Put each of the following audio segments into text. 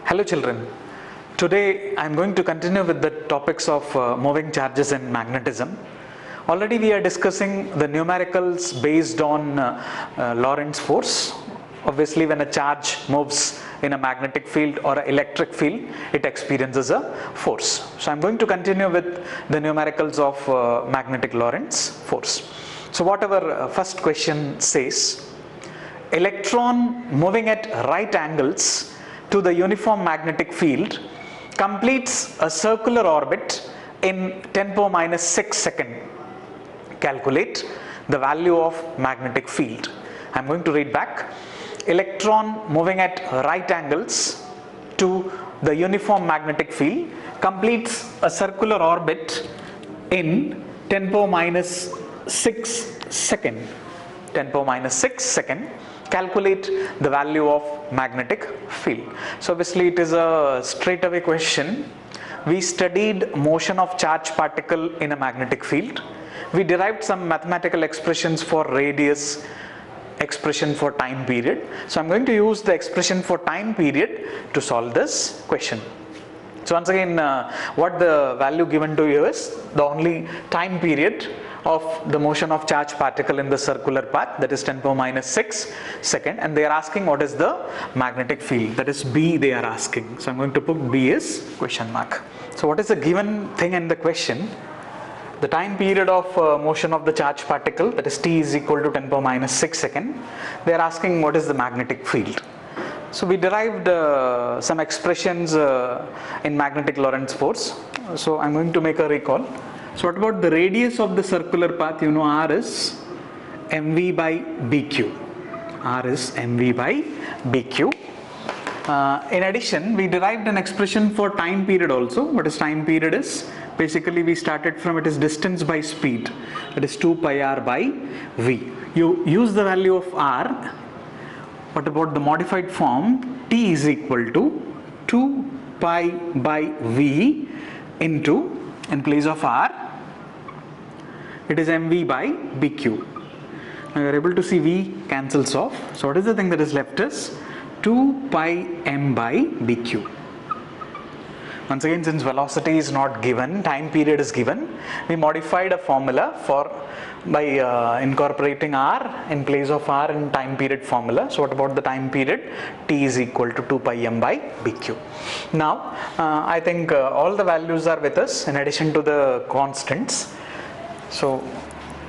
Hello children, today I am going to continue with the topics of moving charges and magnetism. Already we are discussing the numericals based on Lorentz force. Obviously when a charge moves in a magnetic field or an electric field, it experiences a force. So I am going to continue with the numericals of magnetic Lorentz force. So whatever first question says, electron moving at right angles to the uniform magnetic field completes a circular orbit in 10 power minus 6 second. Calculate the value of magnetic field. I am going to read back. Electron moving at right angles to the uniform magnetic field completes a circular orbit in 10 power minus 6 second. 10 power minus 6 second. Calculate the value of magnetic field. So obviously it is a straightaway question. We studied motion of charged particle in a magnetic field. We derived some mathematical expressions for radius, expression for time period. So I'm going to use the expression for time period to solve this question. So once again, what the value given to you is the only time period of the motion of charged particle in the circular path, that is 10 power minus 6 second, and they are asking what is the magnetic field, that is B they are asking. So I'm going to put B as question mark. So what is the given thing in the question? The time period of motion of the charged particle, that is T is equal to 10 power minus 6 second. They are asking what is the magnetic field. So we derived some expressions in magnetic Lorentz force. So I'm going to make a recall. So what about the radius of the circular path? You know R is mv by bq. R is mv by bq. In addition, we derived an expression for time period also. What is time period is? Basically we started from it is distance by speed. That is 2 pi r by v. You use the value of r. What about the modified form? T is equal to 2 pi by v into, in place of r, it is mv by bq. Now you are able to see v cancels off. So what is the thing that is left is 2 pi m by bq. Once again, since velocity is not given, time period is given, we modified a formula for by incorporating r in place of r in time period formula. So what about the time period? T is equal to 2 pi m by bq. Now I think all the values are with us in addition to the constants. So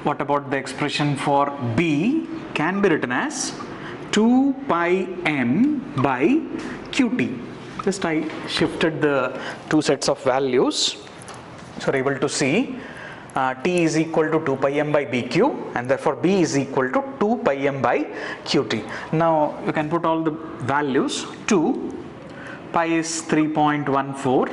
what about the expression for B can be written as 2 pi m by qt. Just I shifted the two sets of values. So we're able to see T is equal to 2 pi m by bq, and therefore B is equal to 2 pi m by qt. Now you can put all the values. 2 pi is 3.14.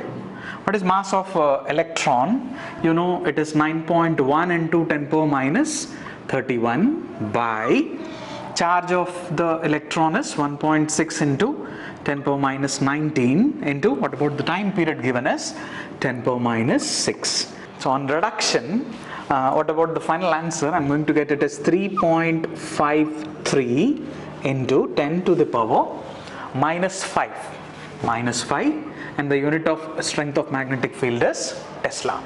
What is mass of electron? You know it is 9.1 into 10 power minus 31 by charge of the electron is 1.6 into 10 power minus 19 into, what about the time period given as 10 power minus 6. So on reduction, what about the final answer? I'm going to get it as 3.53 into 10 to the power minus 5. Minus 5, and the unit of strength of magnetic field is Tesla.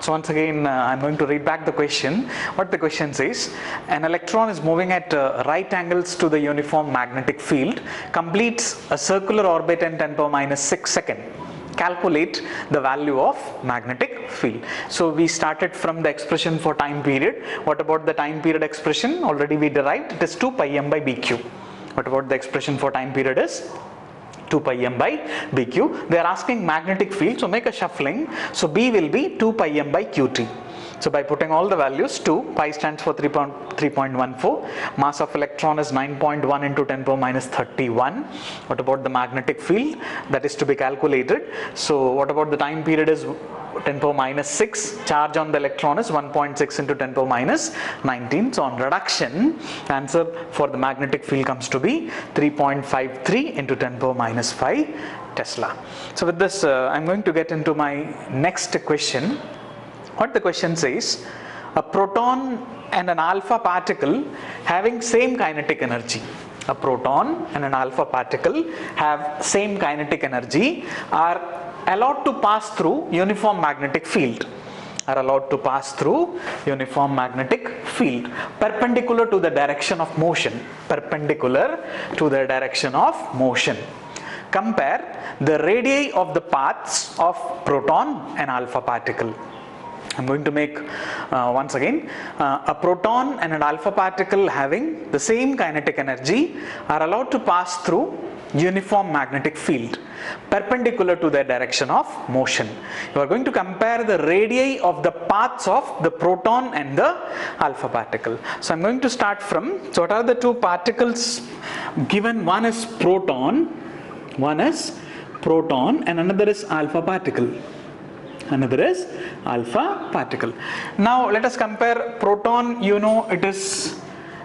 So once again, I'm going to read back the question. What the question says: an electron is moving at right angles to the uniform magnetic field, completes a circular orbit in 10 power minus 6 second. Calculate the value of magnetic field. So we started from the expression for time period. What about the time period expression? Already we derived. It is 2 pi m by bq. What about the expression for time period is 2 pi m by bq. They are asking magnetic field, so make a shuffling. So B will be 2 pi m by qt. So by putting all the values, 2 pi stands for 3.14. Mass of electron is 9.1 into 10 power minus 31. What about the magnetic field? That is to be calculated. So what about the time period is 10 power minus 6. Charge on the electron is 1.6 into 10 power minus 19. So on reduction, the answer for the magnetic field comes to be 3.53 into 10 power minus 5 Tesla. So with this, I'm going to get into my next question. What the question says: a proton and an alpha particle having same kinetic energy. a proton and an alpha particle have same kinetic energy, are allowed to pass through uniform magnetic field, perpendicular to the direction of motion. Compare the radii of the paths of proton and alpha particle. I'm going to make once again a proton and an alpha particle having the same kinetic energy are allowed to pass through uniform magnetic field perpendicular to their direction of motion. You are going to compare the radii of the paths of the proton and the alpha particle. So I'm going to start from, so what are the two particles given? One is proton and another is alpha particle. Now let us compare proton. You know it is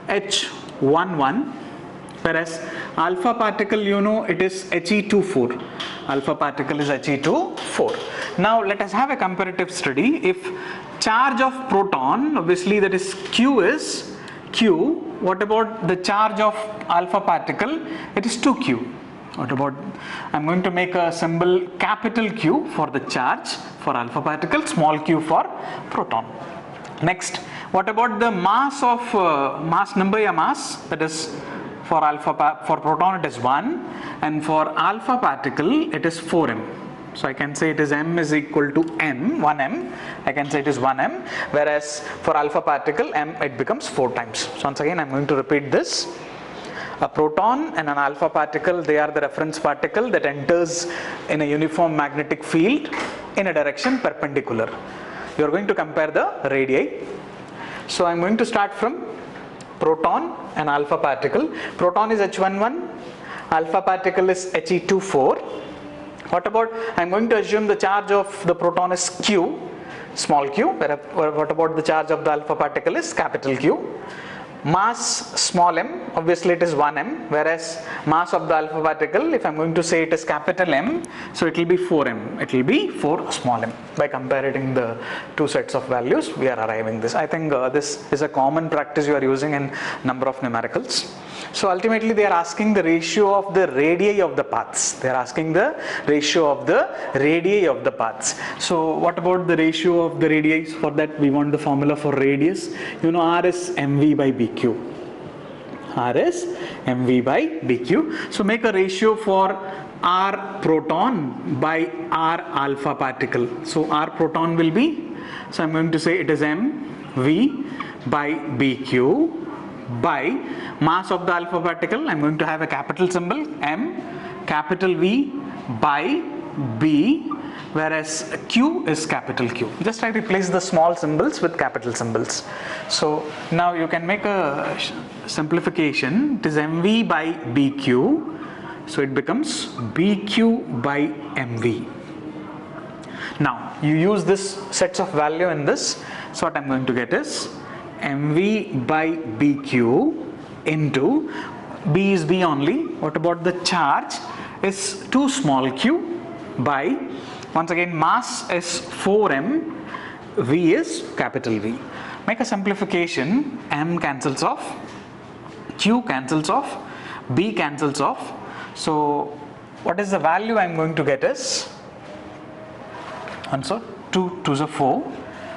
H11, whereas alpha particle, you know it is He24. Now let us have a comparative study. If charge of proton, obviously that is Q is Q. What about the charge of alpha particle? It is 2Q. What about, I'm going to make a symbol capital Q for the charge for alpha particle, small q for proton. Next, what about the mass of mass that is for for proton it is 1 and for alpha particle it is 4m. So I can say it is m is equal to m, 1m. I can say it is 1m, whereas for alpha particle m it becomes 4 times. So once again I'm going to repeat this. A proton and an alpha particle, they are the reference particle that enters in a uniform magnetic field in a direction perpendicular. You are going to compare the radii. So I am going to start from proton and alpha particle. Proton is H11, alpha particle is He24. What about, I am going to assume the charge of the proton is Q, small q. What about the charge of the alpha particle is capital Q. Mass small m, obviously it is 1m, whereas mass of the alpha particle, if I am going to say it is capital M, so it will be 4m, it will be 4 small m. By comparing the two sets of values, we are arriving this. I think this is a common practice you are using in number of numericals. So ultimately they are asking the ratio of the radii of the paths. They are asking the ratio of the radii of the paths. So what about the ratio of the radii? For that we want the formula for radius. You know R is mv by bq. R is mv by bq. So make a ratio for R proton by R alpha particle. So R proton will be, so I'm going to say it is mv by bq by mass of the alpha particle. I'm going to have a capital symbol m, capital V by B, whereas Q is capital Q. Just I replace the small symbols with capital symbols. So now you can make a simplification. It is mv by bq, so it becomes bq by mv. Now you use this sets of value in this, so what I'm going to get is mv by bq into b is b only. What about the charge is 2 small q by, once again mass is 4m, v is capital V. Make a simplification, m cancels off, q cancels off, b cancels off. So what is the value I'm going to get is, and so 2 2s are 4.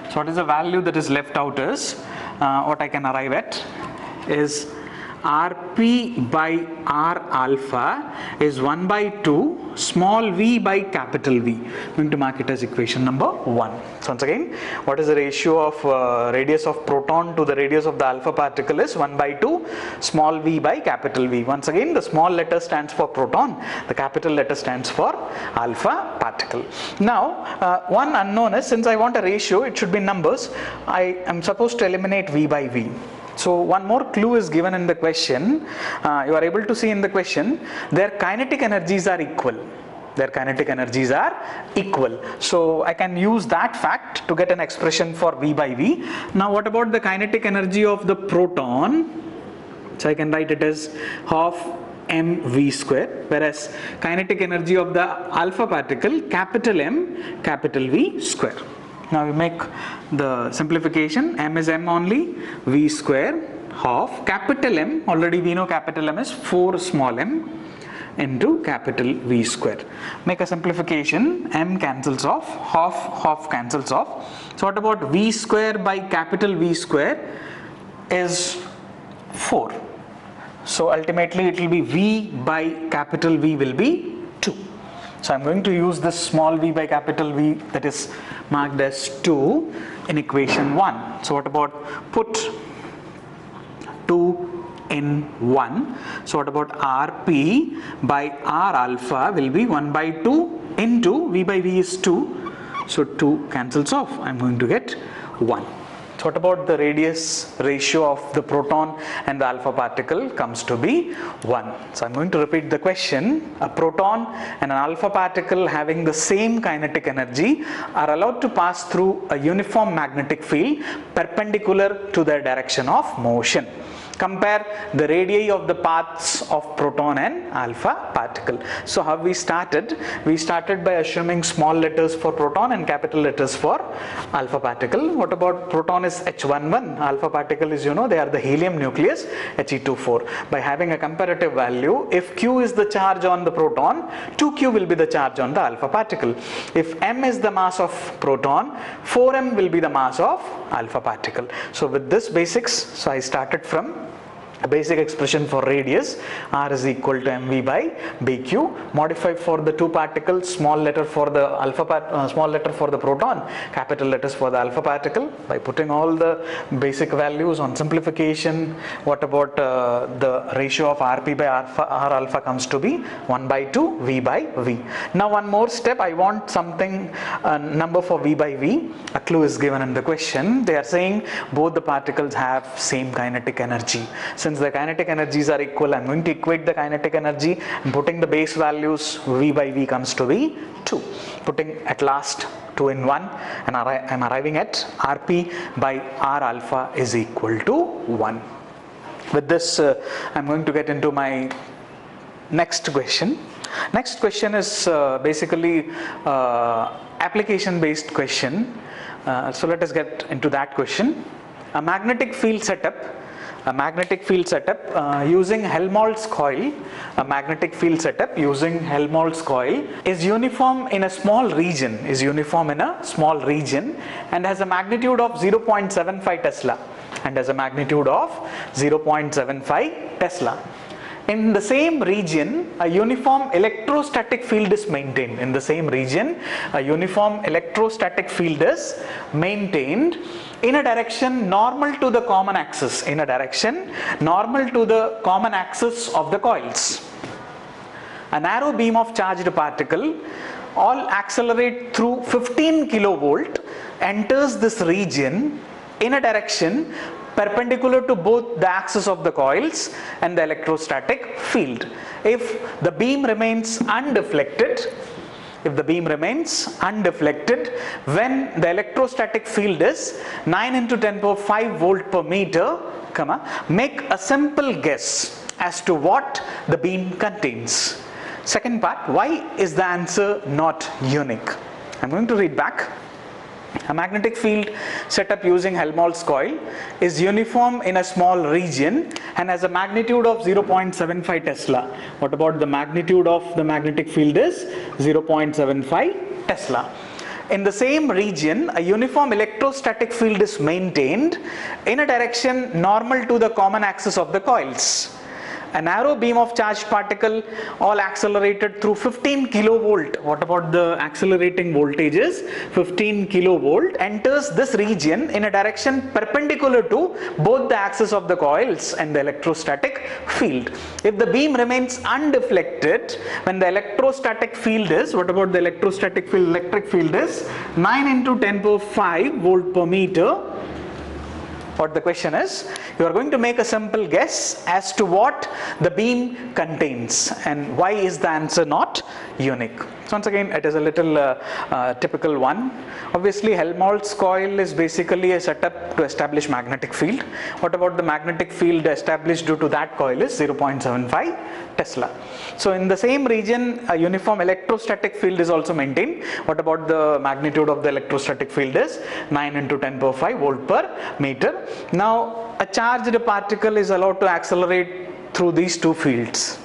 So what is the value that is left out is, what I can arrive at is Rp by R alpha is 1 by 2 small v by capital V. I'm going to mark it as equation number 1. So once again, what is the ratio of radius of proton to the radius of the alpha particle is 1 by 2 small v by capital V. Once again, the small letter stands for proton, the capital letter stands for alpha particle. Now one unknown is, since I want a ratio, it should be numbers. I am supposed to eliminate v by v. So one more clue is given in the question. You are able to see in the question, their kinetic energies are equal. So I can use that fact to get an expression for v by v. Now what about the kinetic energy of the proton? So I can write it as half mv square, whereas kinetic energy of the alpha particle, capital M, capital V square. Now we make the simplification, m is m only, v square of capital M, already we know capital M is 4 small m into capital V square. Make a simplification, m cancels off, half cancels off. So what about V square by capital V square is 4. So ultimately it will be V by capital V will be 2. So I'm going to use this small v by capital V, that is marked as 2, in equation 1. So what about put 2 in 1. So what about Rp by R alpha will be 1 by 2 into V by V is 2. So 2 cancels off. I'm going to get 1. So what about the radius ratio of the proton and the alpha particle comes to be 1. So I'm going to repeat the question. A proton and an alpha particle having the same kinetic energy are allowed to pass through a uniform magnetic field perpendicular to their direction of motion. Compare the radii of the paths of proton and alpha particle. So how we started? We started by assuming small letters for proton and capital letters for alpha particle. What about proton is H11, alpha particle is, they are the helium nucleus, He24. By having a comparative value, if Q is the charge on the proton, 2Q will be the charge on the alpha particle. If M is the mass of proton, 4M will be the mass of alpha particle. So with this basics, so I started from a basic expression for radius, R is equal to mv by bq, modify for the two particles, small letter for the small letter for the proton, capital letters for the alpha particle. By putting all the basic values on simplification, what about the ratio of Rp by R alpha comes to be 1 by 2 V by V. Now one more step, I want something, number for V by V. A clue is given in the question. They are saying both the particles have same kinetic energy. Since the kinetic energies are equal, I'm going to equate the kinetic energy and putting the base values, V by V comes to be 2. Putting at last 2 in 1 and I'm arriving at Rp by R alpha is equal to 1. With this, I'm going to get into my next question. Next question is basically application based question. So let us get into that question. A magnetic field setup using Helmholtz coil, is uniform in a small region, and has a magnitude of 0.75 Tesla. In the same region, a uniform electrostatic field is maintained. In a direction normal to the common axis. Of the coils. A narrow beam of charged particle, all accelerate through 15 kilovolt, enters this region in a direction perpendicular to both the axis of the coils and the electrostatic field. If the beam remains undeflected, when the electrostatic field is 9 into 10 power 5 volt per meter, make a simple guess as to what the beam contains. Second part, why is the answer not unique? I'm going to read back. A magnetic field set up using Helmholtz coil is uniform in a small region and has a magnitude of 0.75 Tesla. What about the magnitude of the magnetic field is 0.75 Tesla. In the same region, a uniform electrostatic field is maintained in a direction normal to the common axis of the coils. A narrow beam of charged particle, all accelerated through 15 kilovolt. What about the accelerating voltages? 15 kilovolt enters this region in a direction perpendicular to both the axis of the coils and the electrostatic field. If the beam remains undeflected, when the electrostatic field is, what about the electrostatic field? Electric field is 9 into 10 power 5 volt per meter. What the question is, you are going to make a simple guess as to what the beam contains and why is the answer not unique. So once again, it is a little typical one. Obviously, Helmholtz coil is basically a setup to establish magnetic field. What about the magnetic field established due to that coil is 0.75 Tesla. So in the same region, a uniform electrostatic field is also maintained. What about the magnitude of the electrostatic field is 9 into 10 power 5 volt per meter. Now a charged particle is allowed to accelerate through these two fields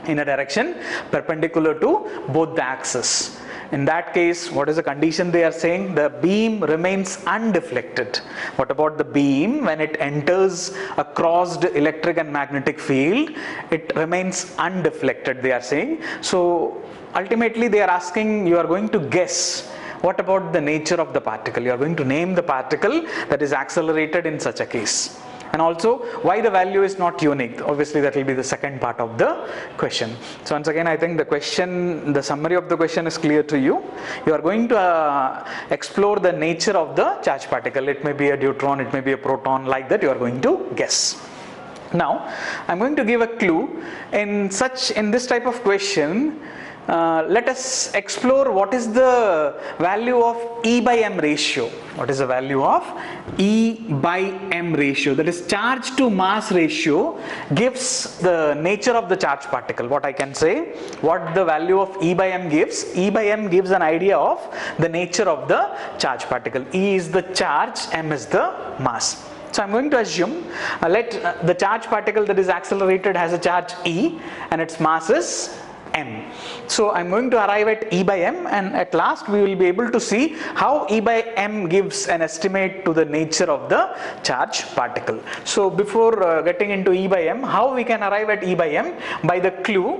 in a direction perpendicular to both the axes. In that case, what is the condition they are saying? The beam remains undeflected. What about the beam? When it enters a crossed electric and magnetic field, it remains undeflected, they are saying. So ultimately they are asking, you are going to guess, what about the nature of the particle? You are going to name the particle that is accelerated in such a case. And also, why the value is not unique? Obviously, that will be the second part of the question. So once again, I think the question, the summary of the question is clear to you. You are going to explore the nature of the charged particle. It may be a deuteron, it may be a proton, like that you are going to guess. Now, I'm going to give a clue. In this type of question, let us explore what is the value of E by M ratio. What is the value of E by M ratio? That is, charge to mass ratio gives the nature of the charged particle. What I can say, what the value of E by M gives? E by M gives an idea of the nature of the charged particle. E is the charge, M is the mass. So I'm going to assume, let the charged particle that is accelerated has a charge E and its mass is M. So I'm going to arrive at E by M, and at last we will be able to see how E by M gives an estimate to the nature of the charged particle. So before getting into E by M, how we can arrive at E by M? By the clue.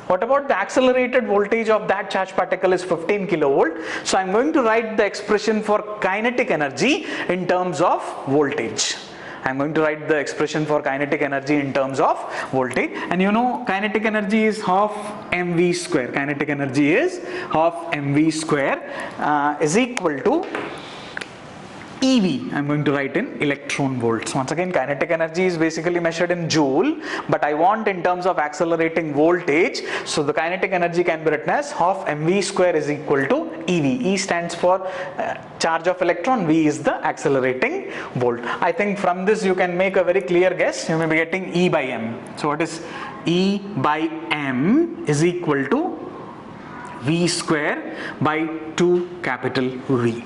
What about the accelerated voltage of that charged particle is 15 kilovolt. So I'm going to write the expression for kinetic energy in terms of voltage. I'm going to write the expression for kinetic energy in terms of voltage, and you know kinetic energy is half mv square. Kinetic energy is half mv square is equal to EV. I'm going to write in electron volts. Once again, kinetic energy is basically measured in joule, but I want in terms of accelerating voltage. So the kinetic energy can be written as half mv square is equal to EV. E stands for charge of electron, V is the accelerating volt. I think from this you can make a very clear guess. You may be getting E by M. So what is E by M is equal to V square by 2 capital V.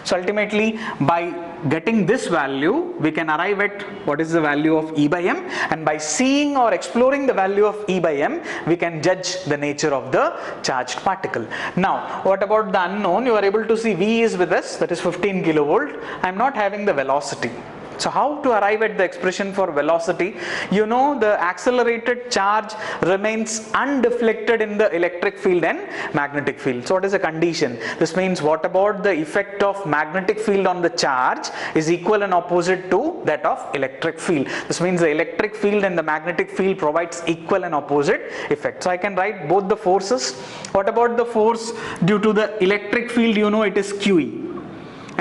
So ultimately, by getting this value, we can arrive at what is the value of E by M, and by seeing or exploring the value of E by M, we can judge the nature of the charged particle. Now, what about the unknown? You are able to see V is with us, that is 15 kilovolt. I am not having the velocity. So how to arrive at the expression for velocity? You know the accelerated charge remains undeflected in the electric field and magnetic field. So what is the condition? This means what about the effect of magnetic field on the charge is equal and opposite to that of electric field. This means the electric field and the magnetic field provides equal and opposite effect. So I can write both the forces. What about the force due to the electric field? You know it is QE.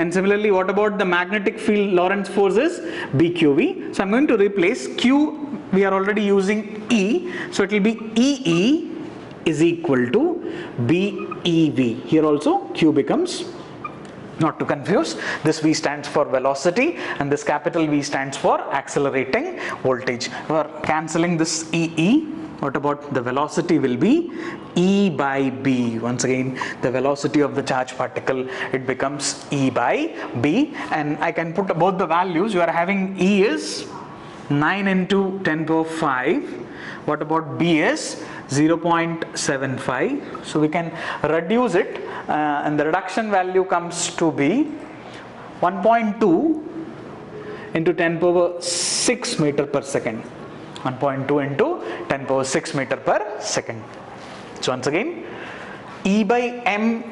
And similarly, what about the magnetic field Lorentz force is BQV. So I'm going to replace Q, we are already using E. So it will be EE is equal to BEV. Here also Q becomes, not to confuse, this V stands for velocity and this capital V stands for accelerating voltage. We are cancelling this EE. What about the velocity will be E by B. Once again, the velocity of the charged particle, it becomes E by B, and I can put both the values. You are having E is 9 into 10 power 5. What about B is 0.75. So we can reduce it and the reduction value comes to be 1.2 into 10 power 6 meter per second. 1.2 into 10 power 6 meter per second. So once again, E by M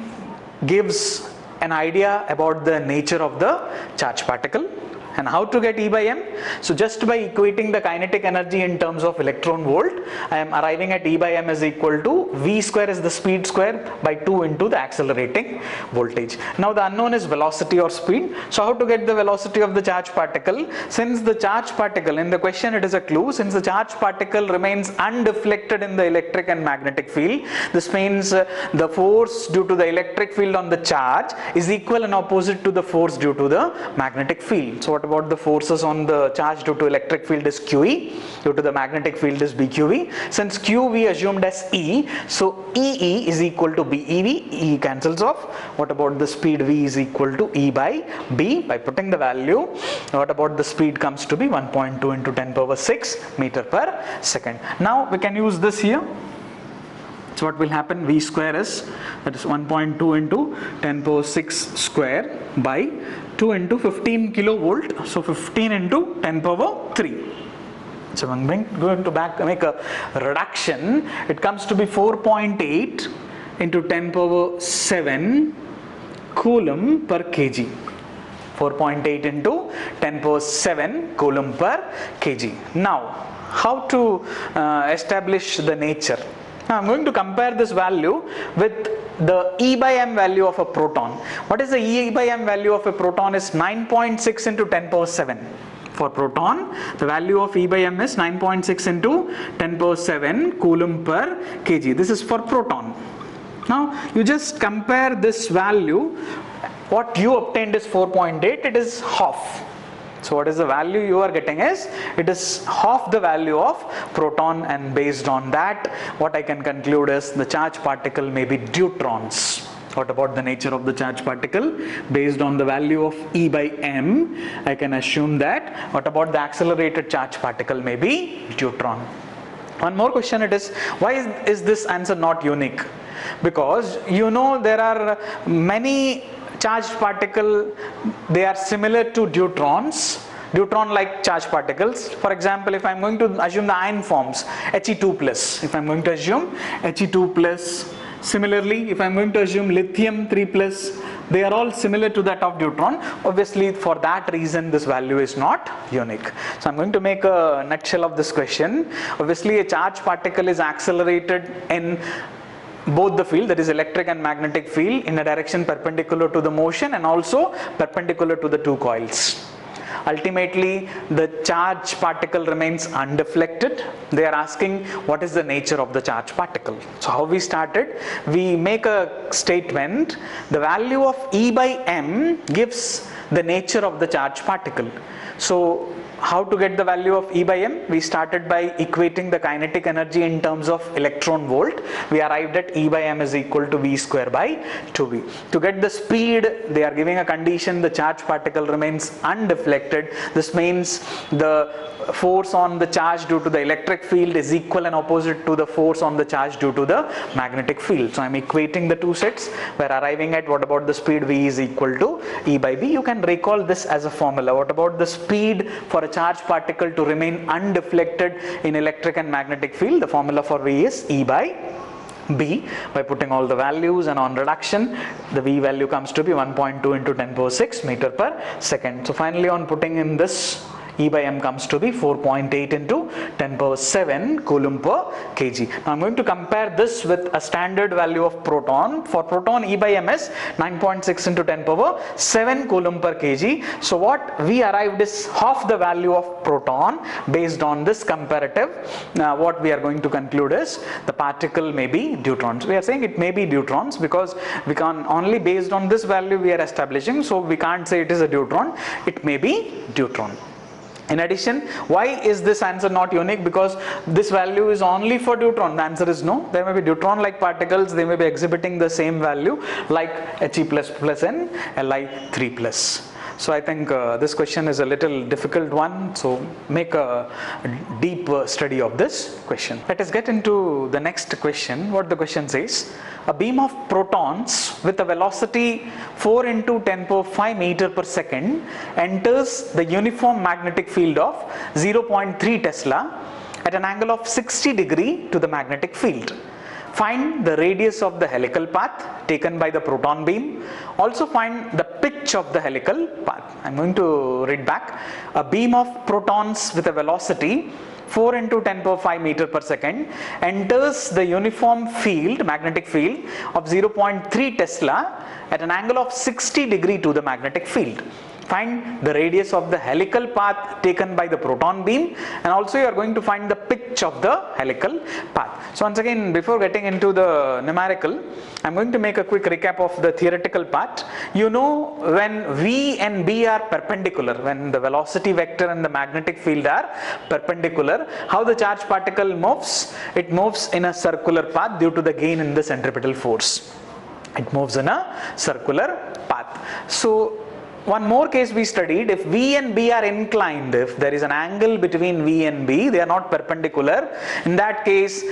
gives an idea about the nature of the charged particle. And how to get E by M? So just by equating the kinetic energy in terms of electron volt, I am arriving at E by M is equal to V square is the speed square by 2 into the accelerating voltage. Now the unknown is velocity or speed. So how to get the velocity of the charged particle? Since the charged particle, in the question it is a clue, since the charged particle remains undeflected in the electric and magnetic field, this means the force due to the electric field on the charge is equal and opposite to the force due to the magnetic field. So what about the forces on the charge due to electric field is QE, due to the magnetic field is BQE. Since Q we assumed as E, so EE is equal to BEV, E cancels off. What about the speed? V is equal to E by B. By putting the value, what about the speed comes to be 1.2 into 10 power 6 meter per second. Now we can use this here. So what will happen? V square is, that is 1.2 into 10 power 6 square by 2 into 15 kilovolt. So 15 into 10 power 3. So I'm going to make a reduction. It comes to be 4.8 into 10 power 7 coulomb per kg. 4.8 into 10 power 7 coulomb per kg. Now, how to establish the nature? Now, I'm going to compare this value with the E by m value of a proton. What is the E by m value of a proton? Is 9.6 into 10 power 7. For proton, the value of E by m is 9.6 into 10 power 7 coulomb per kg. This is for proton. Now, you just compare this value. What you obtained is 4.8, it is half. So what is the value you are getting is, it is half the value of proton, and based on that, what I can conclude is the charge particle may be deuterons. What about the nature of the charge particle? Based on the value of E by m, I can assume that what about the accelerated charge particle may be deuteron. One more question it is, why is this answer not unique? Because you know there are many charged particle, they are similar to deuterons, deuteron like charged particles. For example, if I am going to assume the iron forms He2 plus, if I am going to assume He2 plus, similarly if I am going to assume lithium 3 plus, they are all similar to that of deuteron. Obviously for that reason this value is not unique. So I am going to make a nutshell of this question. Obviously a charged particle is accelerated in both the field, that is electric and magnetic field, in a direction perpendicular to the motion and also perpendicular to the two coils. Ultimately the charge particle remains undeflected. They are asking what is the nature of the charge particle. So how we started, we make a statement, the value of E by m gives the nature of the charge particle. So how to get the value of E by m? We started by equating the kinetic energy in terms of electron volt. We arrived at E by m is equal to V square by 2V. To get the speed, they are giving a condition, the charge particle remains undeflected. This means the force on the charge due to the electric field is equal and opposite to the force on the charge due to the magnetic field. So I am equating the two sets. We are arriving at what about the speed? V is equal to E by B. You can recall this as a formula. What about the speed for a charge particle to remain undeflected in electric and magnetic field? The formula for V is E by B. By putting all the values and on reduction, the V value comes to be 1.2 into 10 power 6 meter per second. So finally on putting in this, E by m comes to be 4.8 into 10 power 7 coulomb per kg. Now I'm going to compare this with a standard value of proton. For proton, E by m is 9.6 into 10 power 7 coulomb per kg. So what we arrived is half the value of proton. Based on this comparative, what we are going to conclude is the particle may be deuterons. We are saying it may be deuterons because we can only based on this value we are establishing. So we can't say it is a deuteron. It may be deuteron. In addition, why is this answer not unique? Because this value is only for deuteron. The answer is no. There may be deuteron like particles, they may be exhibiting the same value like He plus plus and Li 3 plus. So I think this question is a little difficult one, so make a deep study of this question. Let us get into the next question. What the question says, a beam of protons with a velocity 4 into 10 power 5 meter per second enters the uniform magnetic field of 0.3 Tesla at an angle of 60 degree to the magnetic field. Find the radius of the helical path taken by the proton beam. Also find the pitch of the helical path. I am going to read back. A beam of protons with a velocity 4 into 10 power 5 meter per second enters the uniform field, magnetic field of 0.3 Tesla at an angle of 60 degree to the magnetic field. find the radius of the helical path taken by the proton beam, and also you are going to find the pitch of the helical path. So once again, before getting into the numerical, I'm going to make a quick recap of the theoretical part. You know, when V and B are perpendicular, when the velocity vector and the magnetic field are perpendicular, how the charged particle moves? It moves in a circular path due to the gain in the centripetal force. It moves in a circular path. So one more case we studied, if V and B are inclined, if there is an angle between V and B, they are not perpendicular, in that case,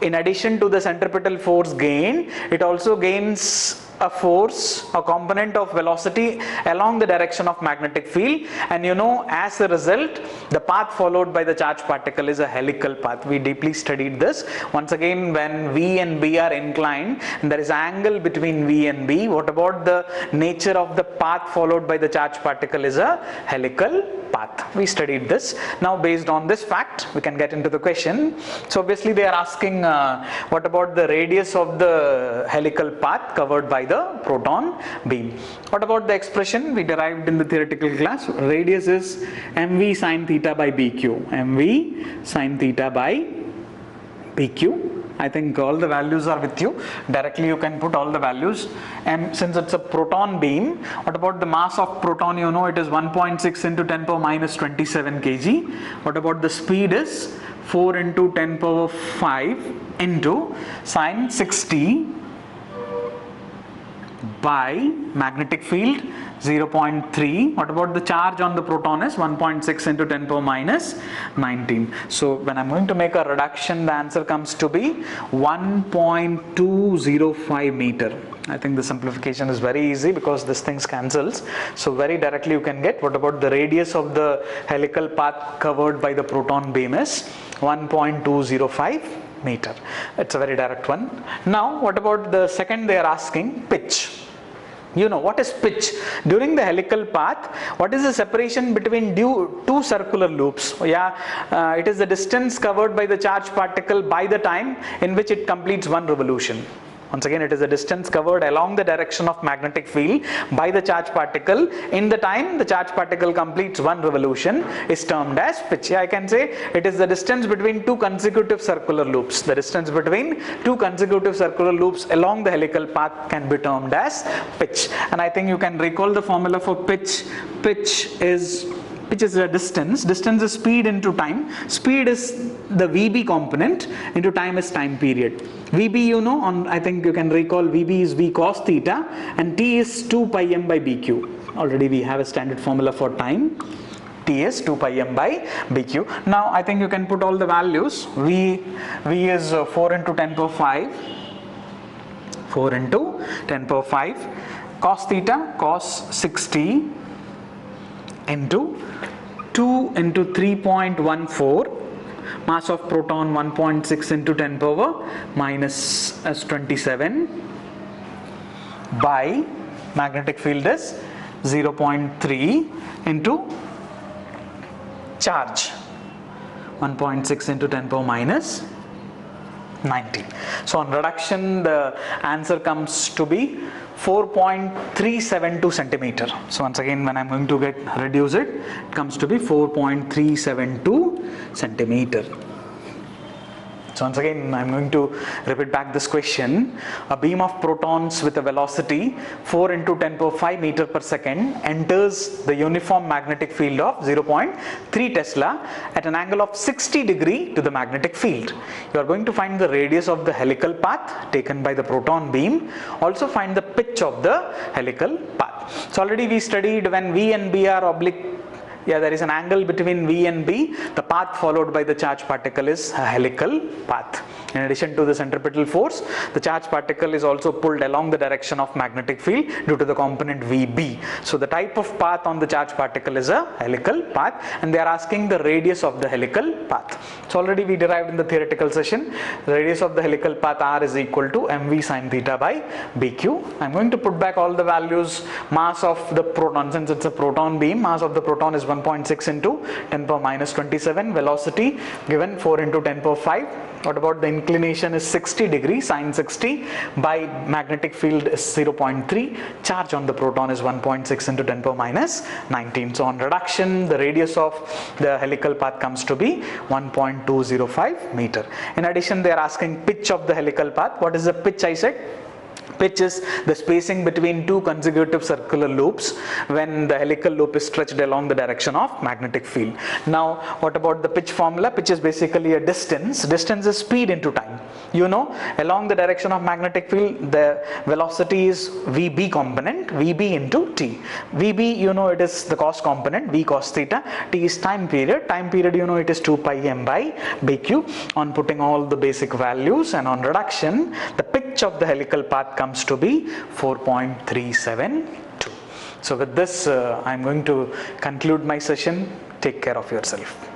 in addition to the centripetal force gained, it also gains a force, a component of velocity along the direction of magnetic field, and you know, as a result, the path followed by the charged particle is a helical path. We deeply studied this. Once again, when V and B are inclined and there is angle between V and B, what about the nature of the path followed by the charged particle is a helical path. We studied this. Now based on this fact, we can get into the question. So obviously they are asking what about the radius of the helical path covered by the proton beam. What about the expression we derived in the theoretical class? Radius is mv sine theta by bq. mv sine theta by bq. I think all the values are with you. Directly you can put all the values. And since it's a proton beam, what about the mass of proton? You know, it is 1.6 into 10 power minus 27 kg. What about the speed is 4 into 10 power 5 into sine 60 by magnetic field 0.3. What about the charge on the proton is 1.6 into 10 power minus 19. So when I'm going to make a reduction, the answer comes to be 1.205 meter. I think the simplification is very easy because this thing cancels. So very directly you can get what about the radius of the helical path covered by the proton beam is 1.205 meter. It's a very direct one. Now what about the second? They are asking pitch. You know, what is pitch? During the helical path, what is the separation between two circular loops? It is the distance covered by the charged particle by the time in which it completes one revolution. Once again, it is the distance covered along the direction of magnetic field by the charged particle in the time the charged particle completes one revolution is termed as pitch. I can say it is the distance between two consecutive circular loops. The distance between two consecutive circular loops along the helical path can be termed as pitch. And I think you can recall the formula for pitch. Pitch is a distance. Distance is speed into time. Speed is the VB component into time is time period. VB, you know, I think you can recall VB is V cos theta and T is 2 pi m by BQ. Already we have a standard formula for time. T is 2 pi m by BQ. Now I think you can put all the values. V is 4 into 10 power 5. 4 into 10 power 5. Cos theta, cos 60 into 2 into 3.14. Mass of proton 1.6 into 10 power minus 27 by magnetic field is 0.3 into charge 1.6 into 10 power minus 19. So on reduction, the answer comes to be 4.372 centimeter. So once again, when I'm going to reduce it, it comes to be 4.372 centimeter. So once again, I'm going to repeat back this question. A beam of protons with a velocity 4 into 10 power 5 meter per second enters the uniform magnetic field of 0.3 Tesla at an angle of 60 degree to the magnetic field. You are going to find the radius of the helical path taken by the proton beam. Also find the pitch of the helical path. So already we studied when V and B are oblique. There is an angle between V and B. The path followed by the charged particle is a helical path. In addition to the centripetal force, the charged particle is also pulled along the direction of magnetic field due to the component VB. So the type of path on the charged particle is a helical path, and they are asking the radius of the helical path. So already we derived in the theoretical session, the radius of the helical path R is equal to mv sine theta by bq. I'm going to put back all the values. Mass of the proton, since it's a proton beam, mass of the proton is 1.6 into 10 power minus 27. Velocity given 4 into 10 power 5. What about the inclination is 60 degrees, sine 60, by magnetic field is 0.3, charge on the proton is 1.6 into 10 power minus 19. So on reduction, the radius of the helical path comes to be 1.205 meter. In addition, they are asking pitch of the helical path. What is the pitch, I said? Pitch is the spacing between two consecutive circular loops when the helical loop is stretched along the direction of magnetic field. Now, what about the pitch formula? Pitch is basically a distance. Distance is speed into time. You know, along the direction of magnetic field, the velocity is Vb component, Vb into t. Vb, you know, it is the cos component, V cos theta. T is time period. Time period, you know, it is 2 pi m by bq. On putting all the basic values and on reduction, the pitch of the helical path comes to be 4.372. So with this, I'm going to conclude my session. Take care of yourself.